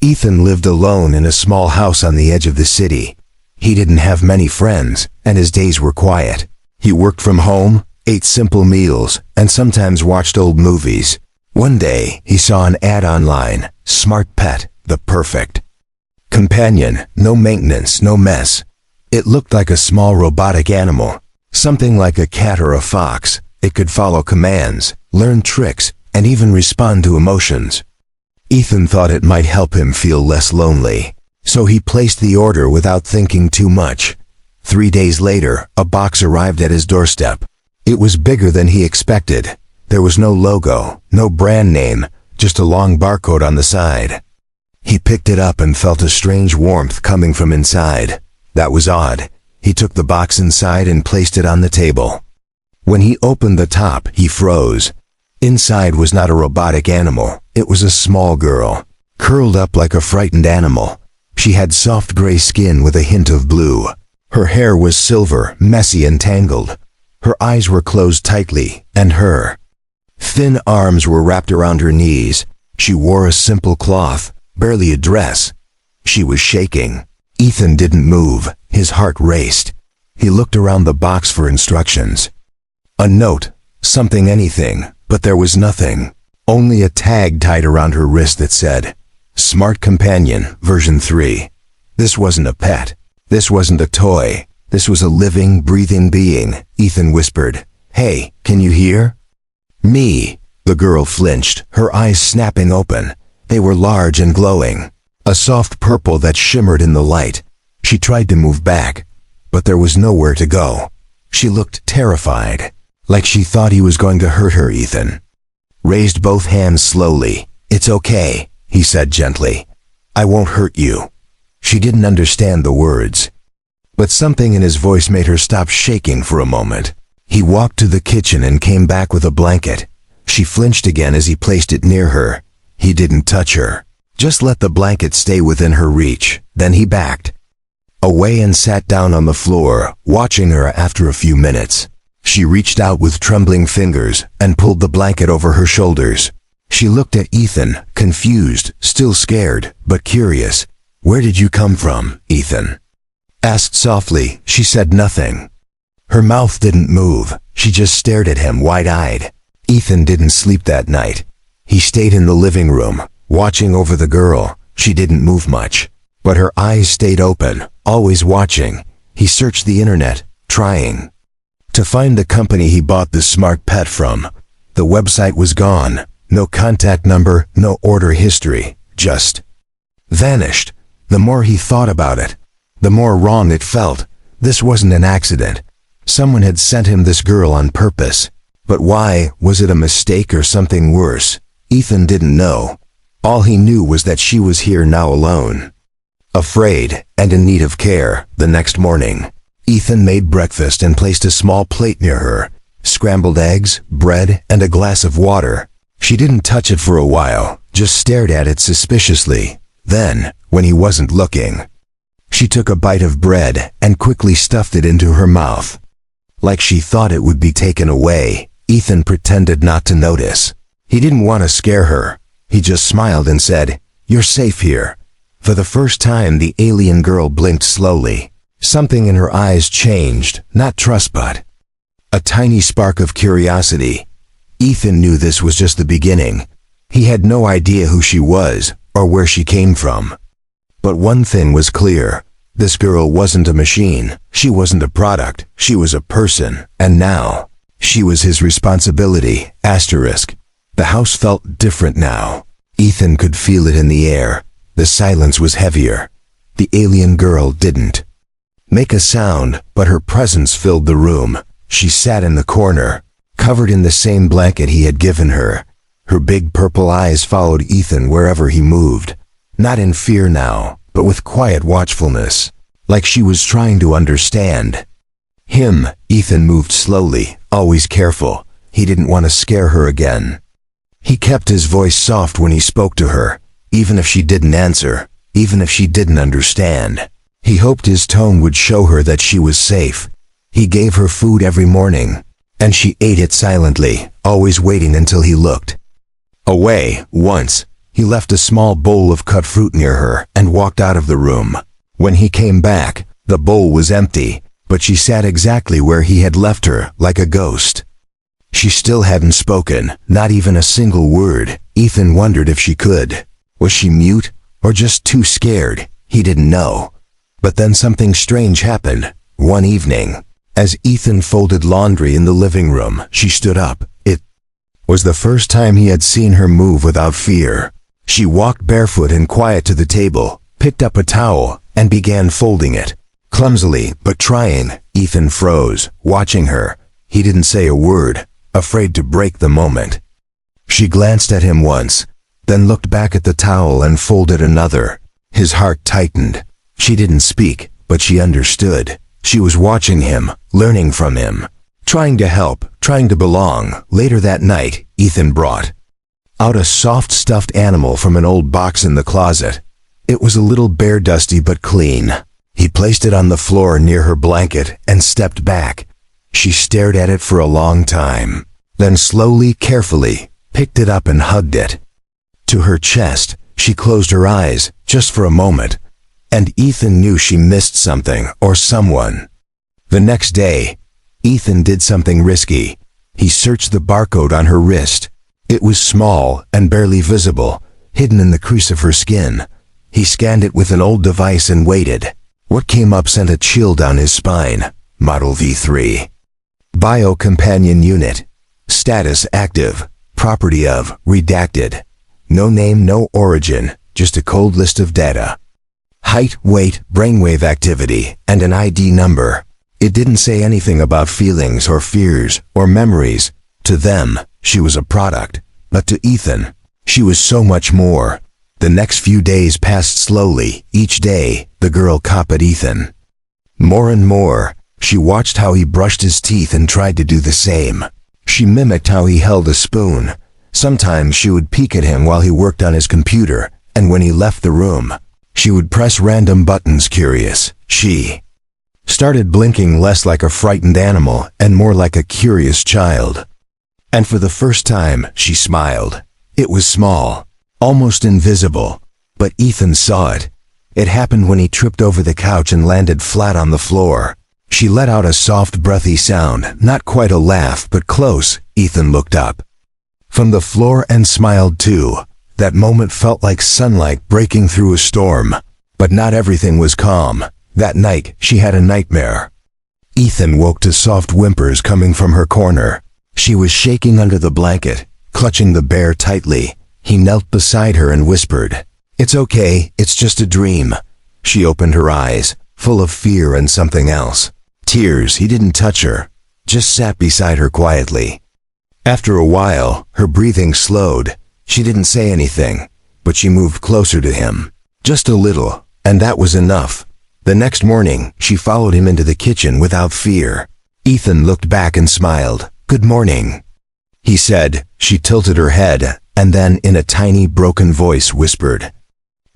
Ethan lived alone in a small house on the edge of the city. He didn't have many friends, and his days were quiet. He worked from home, ate simple meals, and sometimes watched old movies. One day, he saw an ad online, Smart Pet, the perfect companion, no maintenance, no mess. It looked like a small robotic animal, something like a cat or a fox. It could follow commands, learn tricks, and even respond to emotions. Ethan thought it might help him feel less lonely, so he placed the order without thinking too much. 3 days later, a box arrived at his doorstep. It was bigger than he expected. There was no logo, no brand name, just a long barcode on the side. He picked it up and felt a strange warmth coming from inside. That was odd. He took the box inside and placed it on the table. When he opened the top, he froze. Inside was not a robotic animal. It was a small girl, curled up like a frightened animal. She had soft gray skin with a hint of blue. Her hair was silver, messy and tangled. Her eyes were closed tightly, and her thin arms were wrapped around her knees. She wore a simple cloth, barely a dress. She was shaking. Ethan didn't move. His heart raced. He looked around the box for instructions. A note, something, anything, but there was nothing. Only a tag tied around her wrist that said, Smart Companion, version 3. This wasn't a pet. This wasn't a toy. This was a living, breathing being. Ethan whispered, "Hey, can you hear?" "Me." The girl flinched, her eyes snapping open. They were large and glowing, a soft purple that shimmered in the light. She tried to move back, but there was nowhere to go. She looked terrified, like she thought he was going to hurt her. Ethan raised both hands slowly. "It's okay," he said gently. "I won't hurt you." She didn't understand the words, but something in his voice made her stop shaking for a moment. He walked to the kitchen and came back with a blanket. She flinched again as he placed it near her. He didn't touch her, just let the blanket stay within her reach. Then he backed away and sat down on the floor, watching her. After a few minutes, she reached out with trembling fingers and pulled the blanket over her shoulders. She looked at Ethan, confused, still scared, but curious. "Where did you come from?" Ethan asked softly. She said nothing. Her mouth didn't move. She just stared at him wide-eyed. Ethan didn't sleep that night. He stayed in the living room, watching over the girl. She didn't move much, but her eyes stayed open, always watching. He searched the internet, trying to find the company he bought the smart pet from. The website was gone. No contact number, no order history, just vanished. The more he thought about it, the more wrong it felt. This wasn't an accident. Someone had sent him this girl on purpose. But why? Was it a mistake or something worse? Ethan didn't know. All he knew was that she was here now alone, afraid and in need of care. The next morning, Ethan made breakfast and placed a small plate near her. Scrambled eggs, bread, and a glass of water. She didn't touch it for a while, just stared at it suspiciously. Then, when he wasn't looking, she took a bite of bread and quickly stuffed it into her mouth, like she thought it would be taken away. Ethan pretended not to notice. He didn't want to scare her. He just smiled and said, "You're safe here." For the first time, the alien girl blinked slowly. Something in her eyes changed, not trust but a tiny spark of curiosity. Ethan knew this was just the beginning. He had no idea who she was or where she came from. But one thing was clear. This girl wasn't a machine. She wasn't a product. She was a person. And now, she was his responsibility. Asterisk. The house felt different now. Ethan could feel it in the air. The silence was heavier. The alien girl didn't make a sound, but her presence filled the room. She sat in the corner, covered in the same blanket he had given her. Her big purple eyes followed Ethan wherever he moved. Not in fear now, but with quiet watchfulness, like she was trying to understand him. Ethan moved slowly, always careful. He didn't want to scare her again. He kept his voice soft when he spoke to her, even if she didn't answer, even if she didn't understand. He hoped his tone would show her that she was safe. He gave her food every morning, and she ate it silently, always waiting until he looked away. Once, He left a small bowl of cut fruit near her and walked out of the room. When he came back, the bowl was empty, but she sat exactly where he had left her, like a ghost. She still hadn't spoken, not even a single word. Ethan wondered if she could. Was she mute, or just too scared? He didn't know. But then something strange happened. One evening, as Ethan folded laundry in the living room, she stood up. It was the first time he had seen her move without fear. She walked barefoot and quiet to the table, picked up a towel, and began folding it. Clumsily, but trying. Ethan froze, watching her. He didn't say a word, afraid to break the moment. She glanced at him once, then looked back at the towel and folded another. His heart tightened. She didn't speak, but she understood. She was watching him, learning from him, trying to help, trying to belong. Later that night, Ethan brought out a soft stuffed animal from an old box in the closet. It was a little bare, dusty but clean. He placed it on the floor near her blanket and stepped back. She stared at it for a long time, then slowly, carefully, picked it up and hugged it to her chest. She closed her eyes, just for a moment, and Ethan knew she missed something or someone. The next day, Ethan did something risky. He searched the barcode on her wrist. It was small and barely visible, hidden in the crease of her skin. He scanned it with an old device and waited. What came up sent a chill down his spine. Model V3. Bio Companion Unit. Status active. Property of redacted. No name, no origin, just a cold list of data. Height, weight, brainwave activity, and an ID number. It didn't say anything about feelings or fears or memories. To them, she was a product, but to Ethan, she was so much more. The next few days passed slowly. Each day, the girl copied Ethan. More and more, she watched how he brushed his teeth and tried to do the same. She mimicked how he held a spoon. Sometimes she would peek at him while he worked on his computer, and when he left the room, she would press random buttons, curious. She started blinking less like a frightened animal and more like a curious child. And for the first time, she smiled. It was small, almost invisible, but Ethan saw it. It happened when he tripped over the couch and landed flat on the floor. She let out a soft, breathy sound, not quite a laugh, but close. Ethan looked up from the floor and smiled too. That moment felt like sunlight breaking through a storm. But not everything was calm. That night, she had a nightmare. Ethan woke to soft whimpers coming from her corner. She was shaking under the blanket, clutching the bear tightly. He knelt beside her and whispered, "It's okay, it's just a dream." She opened her eyes, full of fear and something else. Tears. He didn't touch her, just sat beside her quietly. After a while, her breathing slowed. She didn't say anything, but she moved closer to him. Just a little, and that was enough. The next morning, she followed him into the kitchen without fear. Ethan looked back and smiled. "Good morning," he said. She tilted her head, and then in a tiny, broken voice whispered,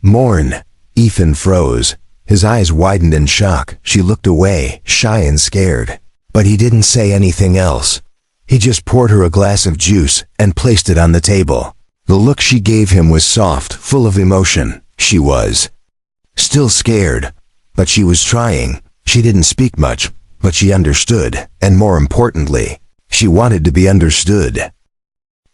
"Morn." Ethan froze. His eyes widened in shock. She looked away, shy and scared. But he didn't say anything else. He just poured her a glass of juice and placed it on the table. The look she gave him was soft, full of emotion. She was still scared, but she was trying. She didn't speak much, but she understood, and more importantly, she wanted to be understood.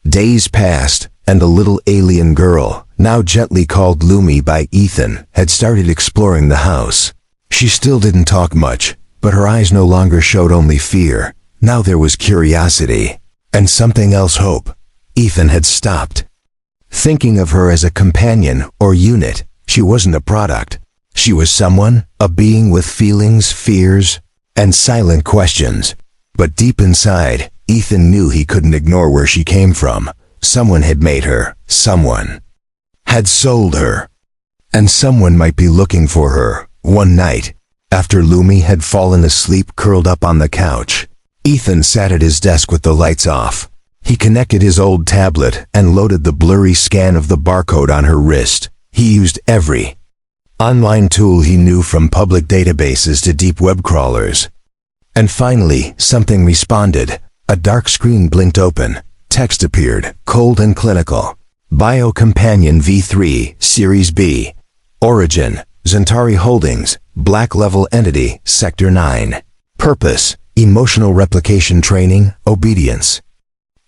Days passed, and the little alien girl, now gently called Lumi by Ethan, had started exploring the house. She still didn't talk much, but her eyes no longer showed only fear. Now there was curiosity, and something else, hope. Ethan had stopped thinking of her as a companion or unit. She wasn't a product. She was someone, a being with feelings, fears, and silent questions. But deep inside, Ethan knew he couldn't ignore where she came from. Someone had made her. Someone had sold her. And someone might be looking for her. One night, after Lumi had fallen asleep curled up on the couch, Ethan sat at his desk with the lights off. He connected his old tablet and loaded the blurry scan of the barcode on her wrist. He used every online tool he knew, from public databases to deep web crawlers. And finally, something responded. A dark screen blinked open. Text appeared, cold and clinical. Bio-Companion V3, Series B. Origin, Zentari Holdings, Black Level Entity, Sector 9. Purpose, Emotional Replication Training, Obedience.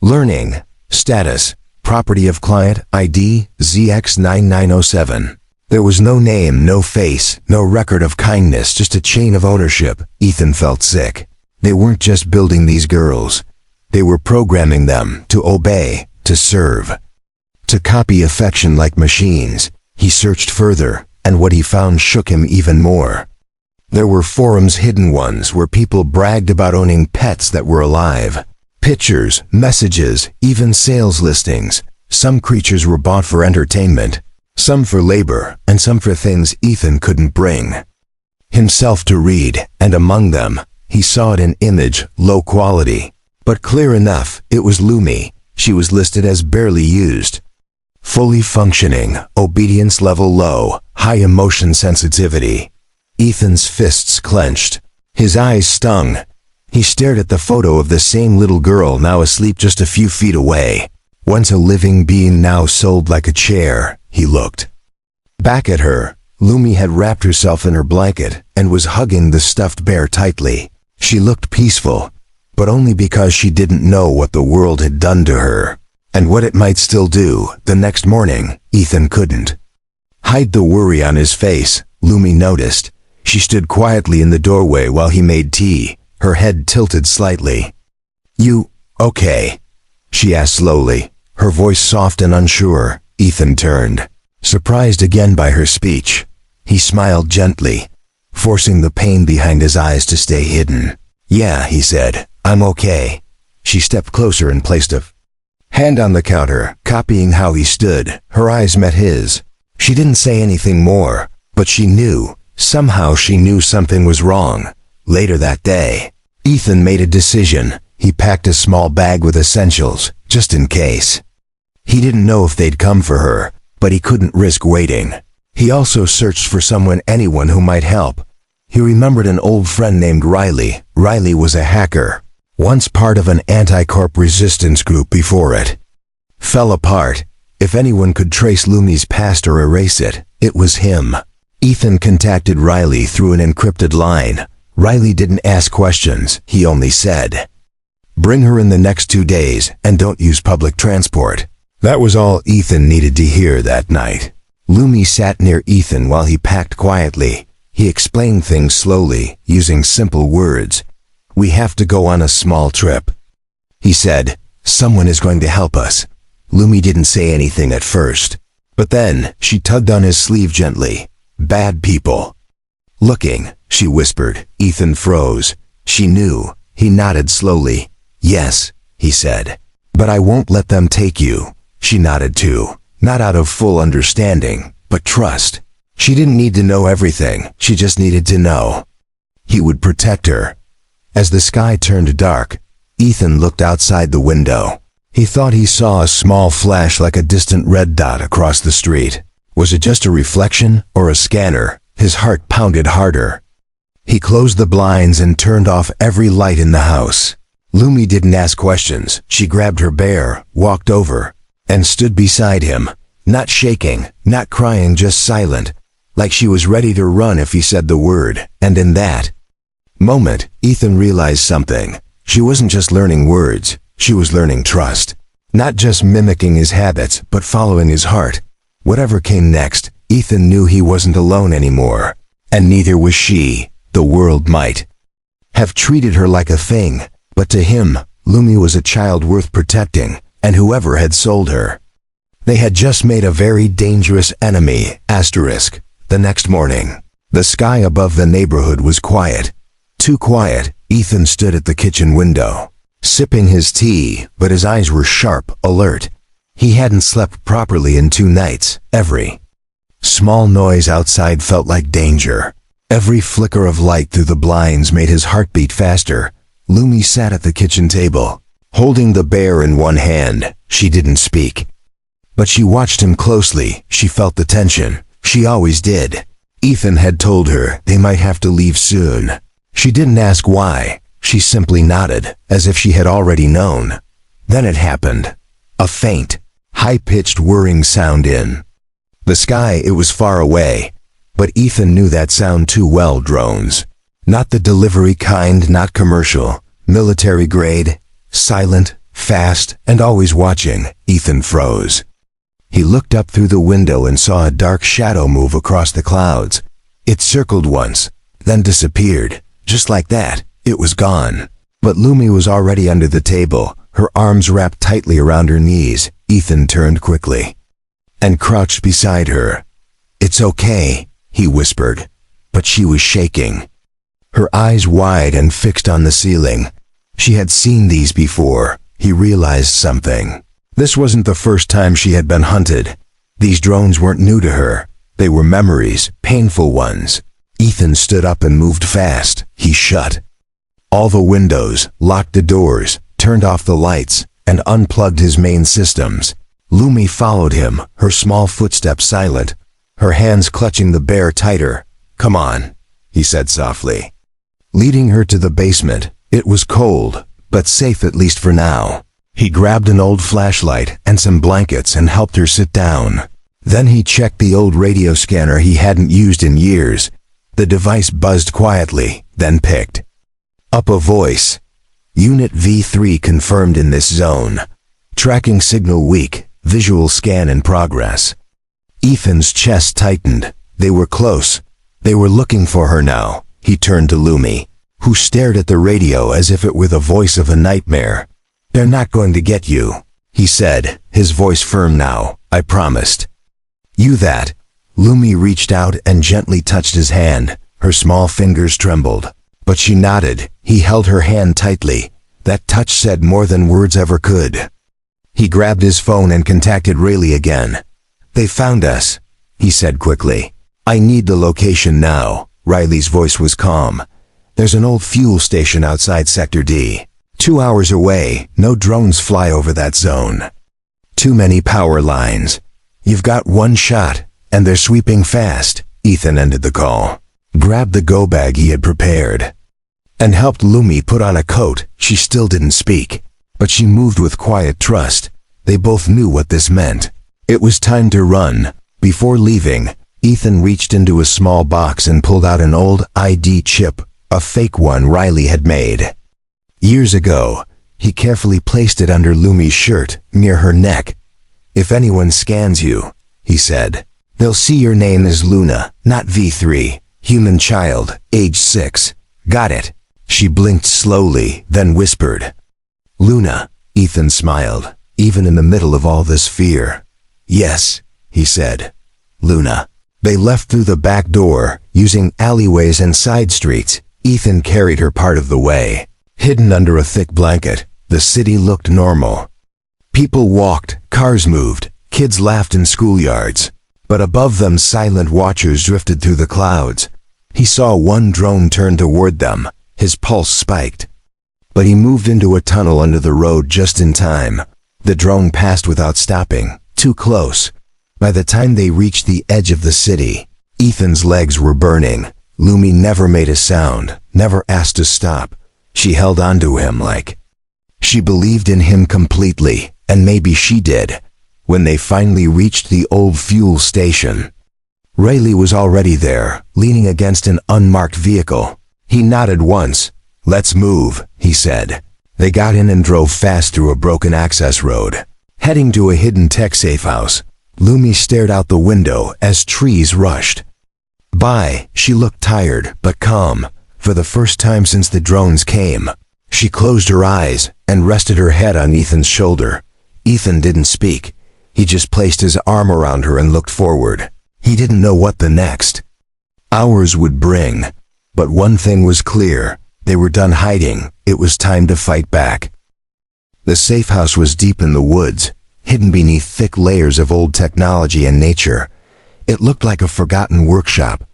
Learning, Status, Property of Client, ID, ZX9907. There was no name, no face, no record of kindness, just a chain of ownership. Ethan felt sick. They weren't just building these girls. They were programming them to obey, to serve, to copy affection like machines. He searched further, and what he found shook him even more. There were forums, hidden ones, where people bragged about owning pets that were alive. Pictures, messages, even sales listings. Some creatures were bought for entertainment, some for labor, and some for things Ethan couldn't bring himself to read, and among them, he saw it in image, low quality, but clear enough. It was Lumi. She was listed as barely used. Fully functioning, obedience level low, high emotion sensitivity. Ethan's fists clenched. His eyes stung. He stared at the photo of the same little girl, now asleep just a few feet away. Once a living being, now sold like a chair. He looked back at her. Lumi had wrapped herself in her blanket and was hugging the stuffed bear tightly. She looked peaceful, but only because she didn't know what the world had done to her, and what it might still do. The next morning, Ethan couldn't hide the worry on his face. Lumi noticed. She stood quietly in the doorway while he made tea, her head tilted slightly. "You okay?" she asked slowly, her voice soft and unsure. Ethan turned, surprised again by her speech. He smiled gently, forcing the pain behind his eyes to stay hidden. "Yeah," he said, "I'm okay." She stepped closer and placed a hand on the counter, copying how he stood. Her eyes met his. She didn't say anything more, but she knew. Somehow she knew something was wrong. Later that day, Ethan made a decision. He packed a small bag with essentials, just in case. He didn't know if they'd come for her, but he couldn't risk waiting. He also searched for anyone who might help. He remembered an old friend named Riley. Riley was a hacker, once part of an anti-corp resistance group before it fell apart. If anyone could trace Lumi's past or erase it, it was him. Ethan contacted Riley through an encrypted line. Riley didn't ask questions, he only said, "Bring her in the next 2 days, and don't use public transport." That was all Ethan needed to hear that night. Lumi sat near Ethan while he packed quietly. He explained things slowly, using simple words. "We have to go on a small trip," he said. "Someone is going to help us." Lumi didn't say anything at first, but then she tugged on his sleeve gently. "Bad people looking," she whispered. Ethan froze. She knew. He nodded slowly. "Yes," he said. "But I won't let them take you." She nodded too, not out of full understanding, but trust. She didn't need to know everything, she just needed to know he would protect her. As the sky turned dark, Ethan looked outside the window. He thought he saw a small flash like a distant red dot across the street. Was it just a reflection or a scanner? His heart pounded harder. He closed the blinds and turned off every light in the house. Lumi didn't ask questions. She grabbed her bear, walked over, and stood beside him, not shaking, not crying, just silent, like she was ready to run if he said the word. And in that moment, Ethan realized something. She wasn't just learning words, she was learning trust. Not just mimicking his habits, but following his heart. Whatever came next, Ethan knew he wasn't alone anymore. And neither was she. The world might have treated her like a thing, but to him, Lumi was a child worth protecting, and whoever had sold her, they had just made a very dangerous enemy. Asterisk. The next morning, the sky above the neighborhood was quiet. Too quiet. Ethan stood at the kitchen window, sipping his tea, but his eyes were sharp, alert. He hadn't slept properly in 2 nights. Every small noise outside felt like danger. Every flicker of light through the blinds made his heart beat faster. Lumi sat at the kitchen table, holding the bear in one hand. She didn't speak, but she watched him closely. She felt the tension. She always did. Ethan had told her they might have to leave soon. She didn't ask why. She simply nodded, as if she had already known. Then it happened. A faint high-pitched whirring sound in the sky. It was far away, but Ethan knew that sound too well. Drones. Not the delivery kind, not commercial, military grade, silent, fast, and always watching. Ethan froze. He looked up through the window and saw a dark shadow move across the clouds. It circled once, then disappeared. Just like that, it was gone. But Lumi was already under the table, her arms wrapped tightly around her knees. Ethan turned quickly and crouched beside her. "It's okay," he whispered, but she was shaking. Her eyes wide and fixed on the ceiling. She had seen these before. He realized something. This wasn't the first time she had been hunted. These drones weren't new to her. They were memories, painful ones. Ethan stood up and moved fast. He shut all the windows, locked the doors, turned off the lights, and unplugged his main systems. Lumi followed him, her small footsteps silent, her hands clutching the bear tighter. "Come on," he said softly, leading her to the basement. It was cold, but safe at least for now. He grabbed an old flashlight and some blankets and helped her sit down. Then he checked the old radio scanner he hadn't used in years. The device buzzed quietly, then picked up a voice. "Unit V3 confirmed in this zone. Tracking signal weak, visual scan in progress." Ethan's chest tightened. They were close. They were looking for her now. He turned to Lumi, who stared at the radio as if it were the voice of a nightmare. "They're not going to get you," he said, his voice firm now. "I promised you that." Lumi reached out and gently touched his hand. Her small fingers trembled, but she nodded. He held her hand tightly. That touch said more than words ever could. He grabbed his phone and contacted Rayleigh again. "They found us," he said quickly. "I need the location now." Riley's voice was calm. "There's an old fuel station outside Sector D. 2 hours away. No drones fly over that zone. Too many power lines. You've got one shot, and they're sweeping fast." Ethan ended the call, grabbed the go bag he had prepared, and helped Lumi put on a coat. She still didn't speak, but she moved with quiet trust. They both knew what this meant. It was time to run. Before leaving, Ethan reached into a small box and pulled out an old ID chip, a fake one Riley had made years ago. He carefully placed it under Lumi's shirt, near her neck. "If anyone scans you," he said, "they'll see your name as Luna, not V3. Human child, age 6. Got it?" She blinked slowly, then whispered, "Luna." Ethan smiled, even in the middle of all this fear. "Yes," he said, "Luna." They left through the back door, using alleyways and side streets. Ethan carried her part of the way. Hidden under a thick blanket, the city looked normal. People walked, cars moved, kids laughed in schoolyards. But above them silent watchers drifted through the clouds. He saw one drone turn toward them. His pulse spiked. But he moved into a tunnel under the road just in time. The drone passed without stopping, too close. By the time they reached the edge of the city, Ethan's legs were burning. Lumi never made a sound, never asked to stop. She held onto him like she believed in him completely, and maybe she did. When they finally reached the old fuel station, Rayleigh was already there, leaning against an unmarked vehicle. He nodded once. "Let's move," he said. They got in and drove fast through a broken access road, heading to a hidden tech safe house. Lumi stared out the window as trees rushed by. She looked tired, but calm. For the first time since the drones came, she closed her eyes and rested her head on Ethan's shoulder. Ethan didn't speak. He just placed his arm around her and looked forward. He didn't know what the next hours would bring, but one thing was clear. They were done hiding. It was time to fight back. The safe house was deep in the woods, hidden beneath thick layers of old technology and nature. It looked like a forgotten workshop,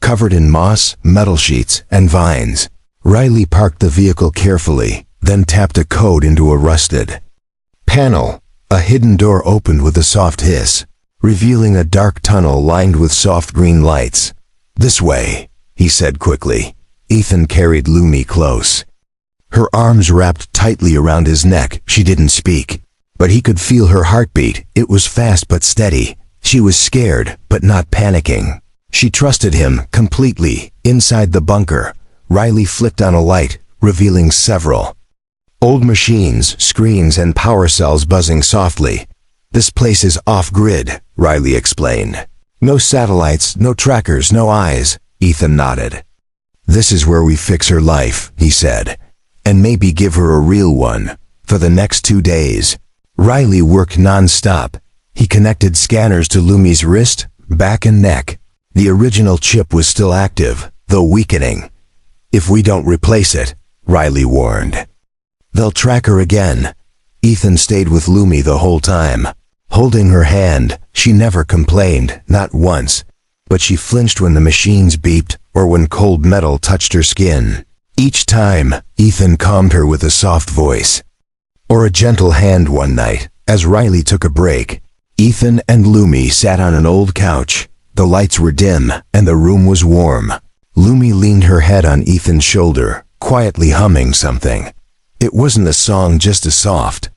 covered in moss, metal sheets, and vines. Riley parked the vehicle carefully, then tapped a code into a rusted panel. A hidden door opened with a soft hiss, revealing a dark tunnel lined with soft green lights. "This way," he said quickly. Ethan carried Lumi close, her arms wrapped tightly around his neck. She didn't speak, But he could feel her heartbeat. It was fast but steady. She was scared, but not panicking. She trusted him completely. Inside the bunker, Riley flicked on a light, revealing several old machines, screens, and power cells buzzing softly. "This place is off-grid," Riley explained. "No satellites, no trackers, no eyes." Ethan nodded. "This is where we fix her life," he said, "and maybe give her a real one." For the next 2 days, Riley worked non-stop. He connected scanners to Lumi's wrist, back, and neck. The original chip was still active, though weakening. "If we don't replace it," Riley warned, "they'll track her again." Ethan stayed with Lumi the whole time. Holding her hand, she never complained, not once. But she flinched when the machines beeped or when cold metal touched her skin. Each time, Ethan calmed her with a soft voice or a gentle hand. One night, as Riley took a break, Ethan and Lumi sat on an old couch. The lights were dim, and the room was warm. Lumi leaned her head on Ethan's shoulder, quietly humming something. It wasn't a song, just a soft,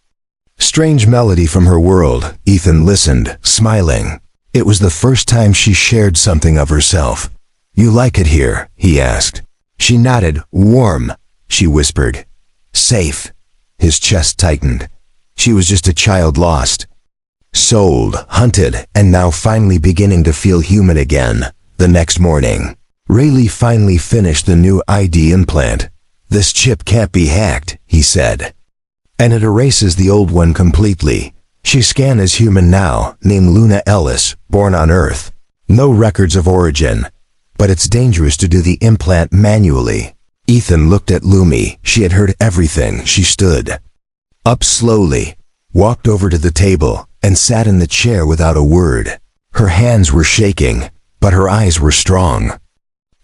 strange melody from her world. Ethan listened, smiling. It was the first time she shared something of herself. "You like it here?" he asked. She nodded. "Warm," she whispered. "Safe." His chest tightened. She was just a child lost, sold, hunted, and now finally beginning to feel human again. The next morning, Riley finally finished the new ID implant. "This chip can't be hacked," he said, "and it erases the old one completely. She's scanned as human now, named Luna Ellis, born on Earth. No records of origin, but it's dangerous to do the implant manually." Ethan looked at Lumi. She had heard everything. She stood up slowly, walked over to the table, and sat in the chair without a word. Her hands were shaking, but her eyes were strong.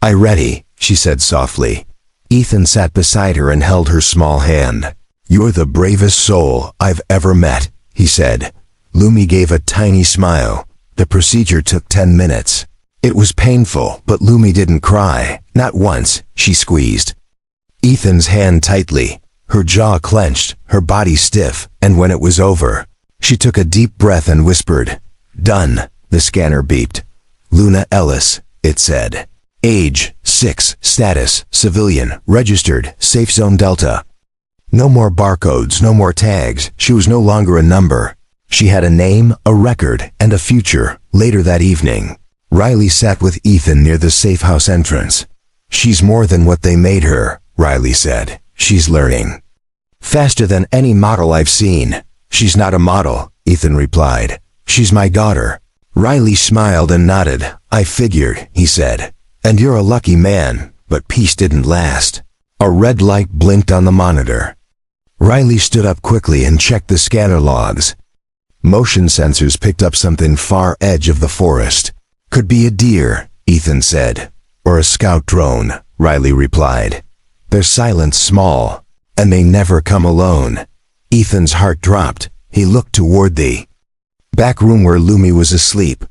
"I ready," she said softly. Ethan sat beside her and held her small hand. "You're the bravest soul I've ever met," he said. Lumi gave a tiny smile. The procedure took 10 minutes. It was painful, but Lumi didn't cry. Not once. She squeezed Ethan's hand tightly. Her jaw clenched, her body stiff, and when it was over, she took a deep breath and whispered, "Done." The scanner beeped. "Luna Ellis," it said. "Age, 6, status, civilian, registered, safe zone Delta." No more barcodes, no more tags. She was no longer a number. She had a name, a record, and a future. Later that evening, Riley sat with Ethan near the safe house entrance. "She's more than what they made her," Riley said. "She's learning faster than any model I've seen." "She's not a model," Ethan replied. "She's my daughter." Riley smiled and nodded. "I figured," he said. "And you're a lucky man." But peace didn't last. A red light blinked on the monitor. Riley stood up quickly and checked the scanner logs. Motion sensors picked up something far edge of the forest. "Could be a deer," Ethan said. "Or a scout drone," Riley replied. "They're silent, small, and they never come alone." Ethan's heart dropped. He looked toward the back room where Lumi was asleep.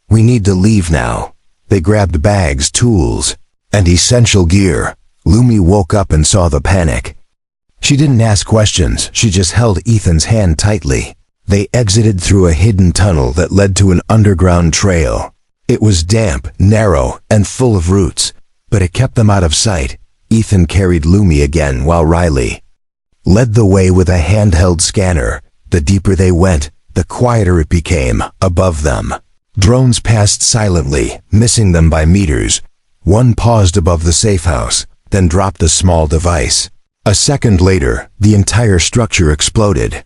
"We need to leave now." They grabbed bags, tools, and essential gear. Lumi woke up and saw the panic. She didn't ask questions. She just held Ethan's hand tightly. They exited through a hidden tunnel that led to an underground trail. It was damp, narrow, and full of roots, but it kept them out of sight. Ethan carried Lumi again while Riley led the way with a handheld scanner. The deeper they went, the quieter it became above them. Drones passed silently, missing them by meters. One paused above the safe house, then dropped the small device. A second later, the entire structure exploded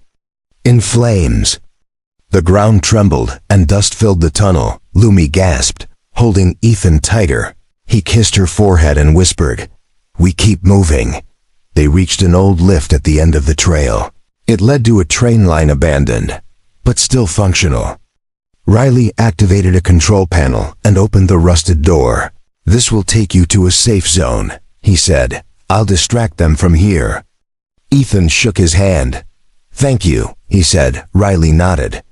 in flames. The ground trembled and dust filled the tunnel. Lumi gasped, holding Ethan tighter. He kissed her forehead and whispered, "We keep moving." They reached an old lift at the end of the trail. It led to a train line abandoned, but still functional. Riley activated a control panel and opened the rusted door. "This will take you to a safe zone," he said. "I'll distract them from here." Ethan shook his hand. "Thank you," he said. Riley nodded.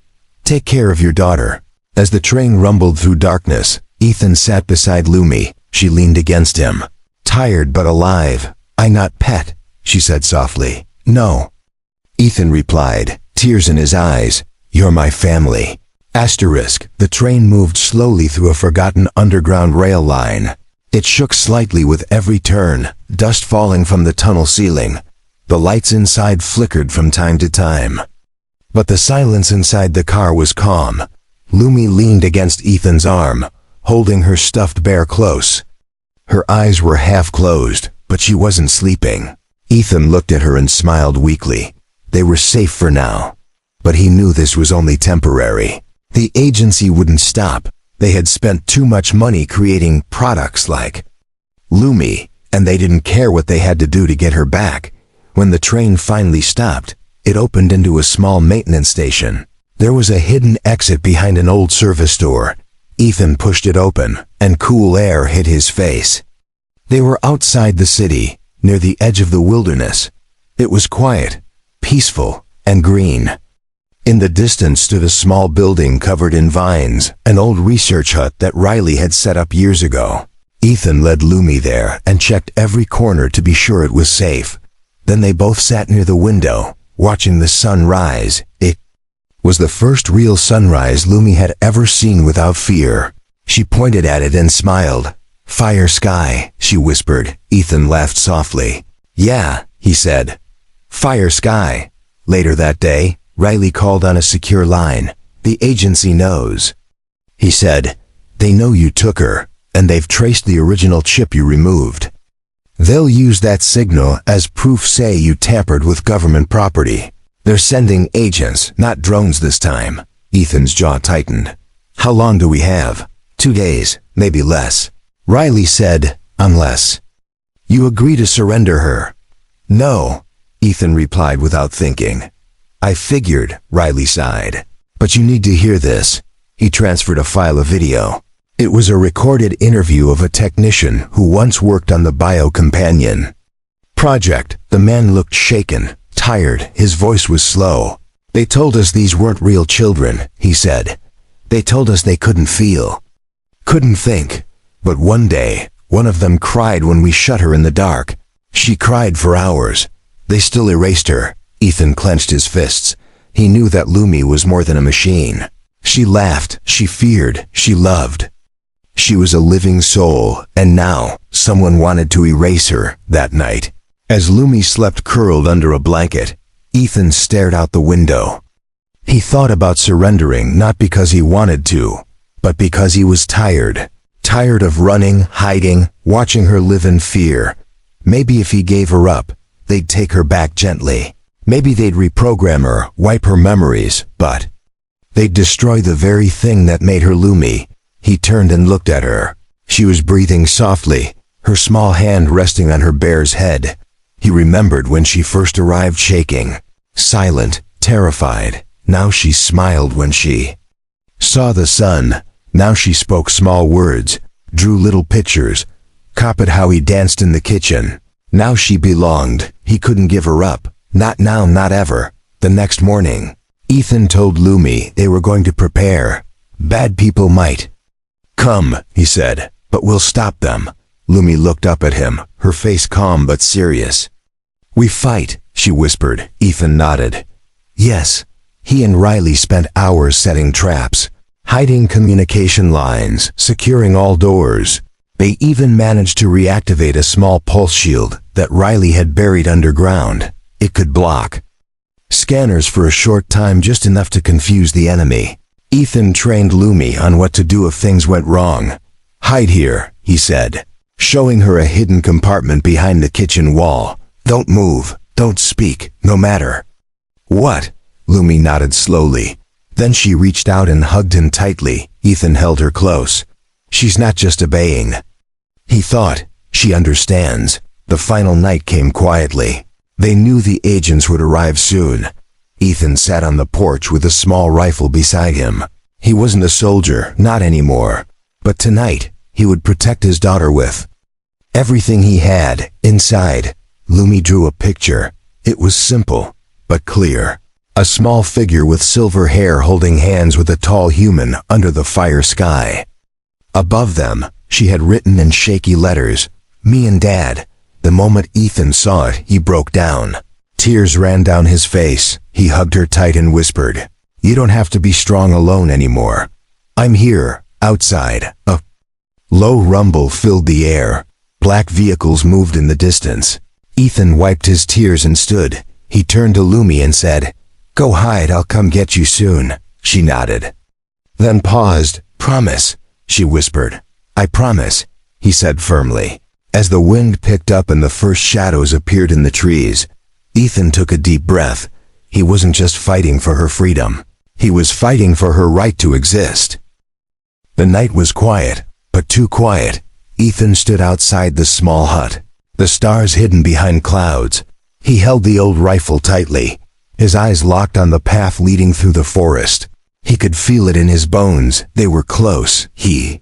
"Take care of your daughter." As the train rumbled through darkness, Ethan sat beside Lumi. She leaned against him. "Tired but alive." "I not pet," she said softly. "No," Ethan replied. tears in his eyes. "You're my family." Asterisk. The train moved slowly through a forgotten underground rail line. It shook slightly with every turn, dust falling from the tunnel ceiling. The lights inside flickered from time to time. But the silence inside the car was calm. Lumi leaned against Ethan's arm, holding her stuffed bear close. Her eyes were half closed, but she wasn't sleeping. Ethan looked at her and smiled weakly. They were safe for now. But he knew this was only temporary. The agency wouldn't stop. They had spent too much money creating products like Lumi, and they didn't care what they had to do to get her back. When the train finally stopped, it opened into a small maintenance station. There was a hidden exit behind an old service door. Ethan pushed it open, and cool air hit his face. They were outside the city, near the edge of the wilderness. It was quiet, peaceful, and green. In the distance stood a small building covered in vines, an old research hut that Riley had set up years ago. Ethan led Lumi there and checked every corner to be sure it was safe. Then they both sat near the window, watching the sun rise. It was the first real sunrise Lumi had ever seen without fear. She pointed at it and smiled. "Fire sky," she whispered. Ethan laughed softly. "Yeah," he said. "Fire sky." Later that day, Riley called on a secure line. "The agency knows," he said. "They know you took her, and they've traced the original chip you removed. They'll use that signal as proof, say you tampered with government property. They're sending agents, not drones this time." Ethan's jaw tightened. "How long do we have?" 2 days, maybe less." Riley said, "Unless you agree to surrender her." "No," Ethan replied without thinking. "I figured," Riley sighed. "But you need to hear this." He transferred a file of video. It was a recorded interview of a technician who once worked on the Bio-Companion project. The man looked shaken, tired, his voice was slow. "They told us these weren't real children," he said. "They told us they couldn't feel, couldn't think. But one day, one of them cried when we shut her in the dark. She cried for hours. They still erased her." Ethan clenched his fists. He knew that Lumi was more than a machine. She laughed, she feared, she loved. She was a living soul, and now someone wanted to erase her that night. As Lumi slept curled under a blanket, Ethan stared out the window. He thought about surrendering not because he wanted to, but because he was tired. Tired of running, hiding, watching her live in fear. Maybe if he gave her up, they'd take her back gently. Maybe they'd reprogram her, wipe her memories, but they'd destroy the very thing that made her Lumi. He turned and looked at her. She was breathing softly, her small hand resting on her bear's head. He remembered when she first arrived, shaking, silent, terrified. Now she smiled when she saw the sun. Now she spoke small words, drew little pictures, copied how he danced in the kitchen. Now she belonged. He couldn't give her up. Not now, not ever. The next morning, Ethan told Lumi they were going to prepare. "Bad people might come," he said, "but we'll stop them." Lumi looked up at him, her face calm but serious. "We fight," she whispered. Ethan nodded. "Yes." He and Riley spent hours setting traps, hiding communication lines, securing all doors. They even managed to reactivate a small pulse shield that Riley had buried underground. It could block scanners for a short time, just enough to confuse the enemy. Ethan trained Lumi on what to do if things went wrong. "Hide here," he said, showing her a hidden compartment behind the kitchen wall. "Don't move, don't speak, no matter what." Lumi nodded slowly. Then she reached out and hugged him tightly. Ethan held her close. "She's not just obeying," he thought. "She understands." The final night came quietly. They knew the agents would arrive soon. Ethan sat on the porch with a small rifle beside him. He wasn't a soldier, not anymore. But tonight, he would protect his daughter with everything he had. Inside, Lumi drew a picture. It was simple, but clear. A small figure with silver hair holding hands with a tall human under the fire sky. Above them, she had written in shaky letters, "Me and Dad." The moment Ethan saw it, he broke down. Tears ran down his face. He hugged her tight and whispered, "You don't have to be strong alone anymore. I'm here, outside." A low rumble filled the air. Black vehicles moved in the distance. Ethan wiped his tears and stood. He turned to Lumi and said, "Go hide, I'll come get you soon." She nodded. Then paused. "Promise," she whispered. "I promise," he said firmly. As the wind picked up and the first shadows appeared in the trees, Ethan took a deep breath. He wasn't just fighting for her freedom. He was fighting for her right to exist. The night was quiet, but too quiet. Ethan stood outside the small hut, the stars hidden behind clouds. He held the old rifle tightly, his eyes locked on the path leading through the forest. He could feel it in his bones. They were close. He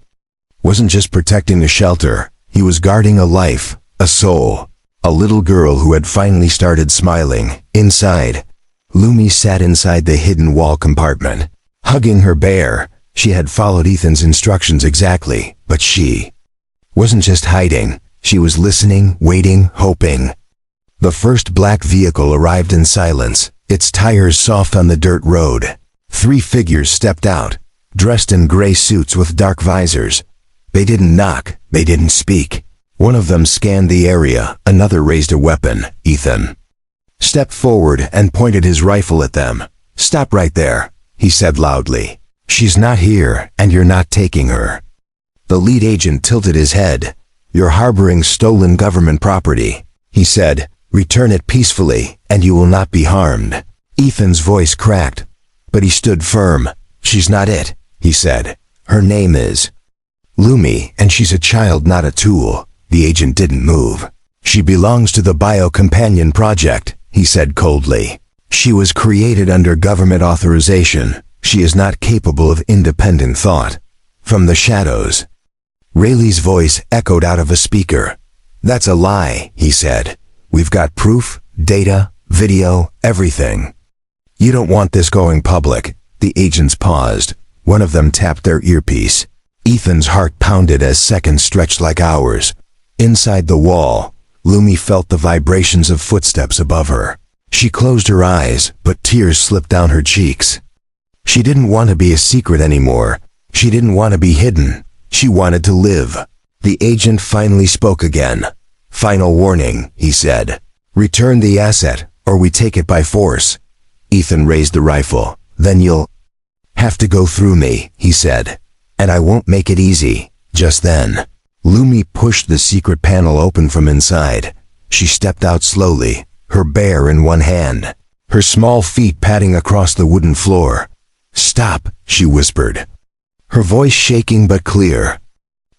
wasn't just protecting a shelter. He was guarding a life, a soul, a little girl who had finally started smiling. Inside, Lumi sat inside the hidden wall compartment, hugging her bear. She had followed Ethan's instructions exactly, but she wasn't just hiding. She was listening, waiting, hoping. The first black vehicle arrived in silence, its tires soft on the dirt road. 3 figures stepped out, dressed in gray suits with dark visors. They didn't knock, they didn't speak. One of them scanned the area, another raised a weapon. Ethan stepped forward and pointed his rifle at them. "Stop right there," he said loudly. "She's not here, and you're not taking her." The lead agent tilted his head. "You're harboring stolen government property," he said. "Return it peacefully, and you will not be harmed." Ethan's voice cracked, but he stood firm. "She's not it," he said. "Her name is Lumi, and she's a child, not a tool." The agent didn't move. "She belongs to the Bio-Companion Project," he said coldly. "She was created under government authorization. She is not capable of independent thought." From the shadows, Rayleigh's voice echoed out of a speaker. "That's a lie," he said. "We've got proof, data, video, everything." "You don't want this going public." The agents paused. One of them tapped their earpiece. Ethan's heart pounded as seconds stretched like hours. Inside the wall, Lumi felt the vibrations of footsteps above her. She closed her eyes, but tears slipped down her cheeks. She didn't want to be a secret anymore. She didn't want to be hidden. She wanted to live. The agent finally spoke again. "Final warning," he said. "Return the asset, or we take it by force." Ethan raised the rifle. "Then you'll have to go through me," he said. "And I won't make it easy." Just then, Lumi pushed the secret panel open from inside. She stepped out slowly, her bear in one hand, her small feet padding across the wooden floor. "Stop," she whispered, her voice shaking but clear.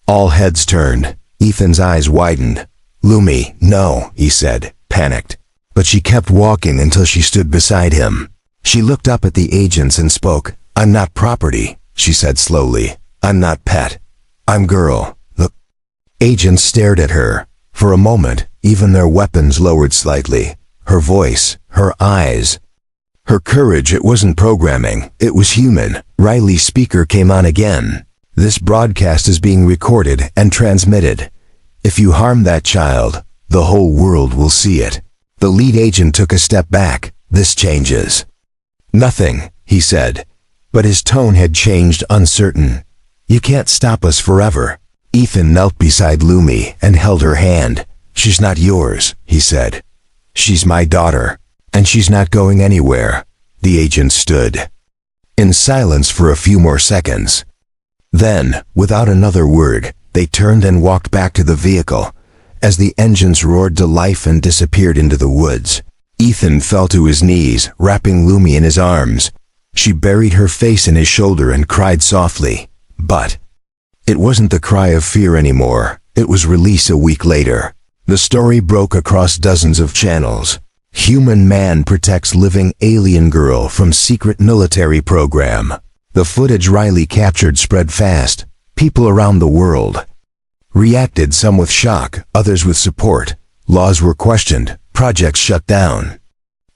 All heads turned. Ethan's eyes widened. "Lumi, no," he said, panicked. But she kept walking until she stood beside him. She looked up at the agents and spoke. "I'm not property," she said slowly. "I'm not pet. I'm girl." The agents stared at her. For a moment, even their weapons lowered slightly. Her voice, her eyes, her courage, it wasn't programming, it was human. Riley's speaker came on again. "This broadcast is being recorded and transmitted. If you harm that child, the whole world will see it." The lead agent took a step back. "This changes." "Nothing," he said, but his tone had changed, uncertain. "You can't stop us forever." Ethan knelt beside Lumi and held her hand. "She's not yours," he said. "She's my daughter, and she's not going anywhere." The agent stood in silence for a few more seconds. Then, without another word, they turned and walked back to the vehicle. As the engines roared to life and disappeared into the woods, Ethan fell to his knees, wrapping Lumi in his arms. She buried her face in his shoulder and cried softly. But it wasn't the cry of fear anymore. It was release a week later. The story broke across dozens of channels. Human man protects living alien girl from secret military program. The footage Riley captured spread fast. People around the world reacted, some with shock, others with support. Laws were questioned, projects shut down,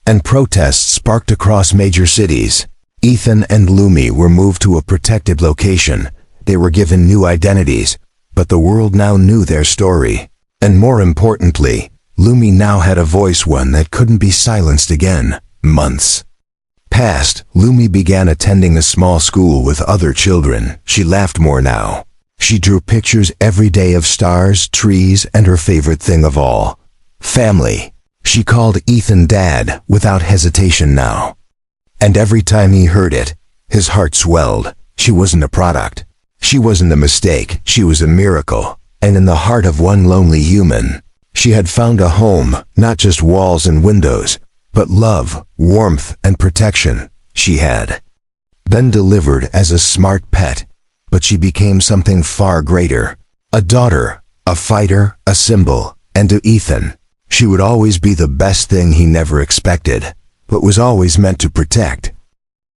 and protests sparked across major cities. Ethan and Lumi were moved to a protected location. They were given new identities, but the world now knew their story. And more importantly, Lumi now had a voice, one that couldn't be silenced again. Months passed. Lumi began attending a small school with other children. She laughed more now. She drew pictures every day of stars, trees, and her favorite thing of all, family. She called Ethan Dad without hesitation now. And every time he heard it, his heart swelled. She wasn't a product. She wasn't a mistake. She was a miracle. And in the heart of one lonely human, she had found a home, not just walls and windows, but love, warmth, and protection. She had been delivered as a smart pet, but she became something far greater. A daughter, a fighter, a symbol, and to Ethan, she would always be the best thing he never expected, but was always meant to protect.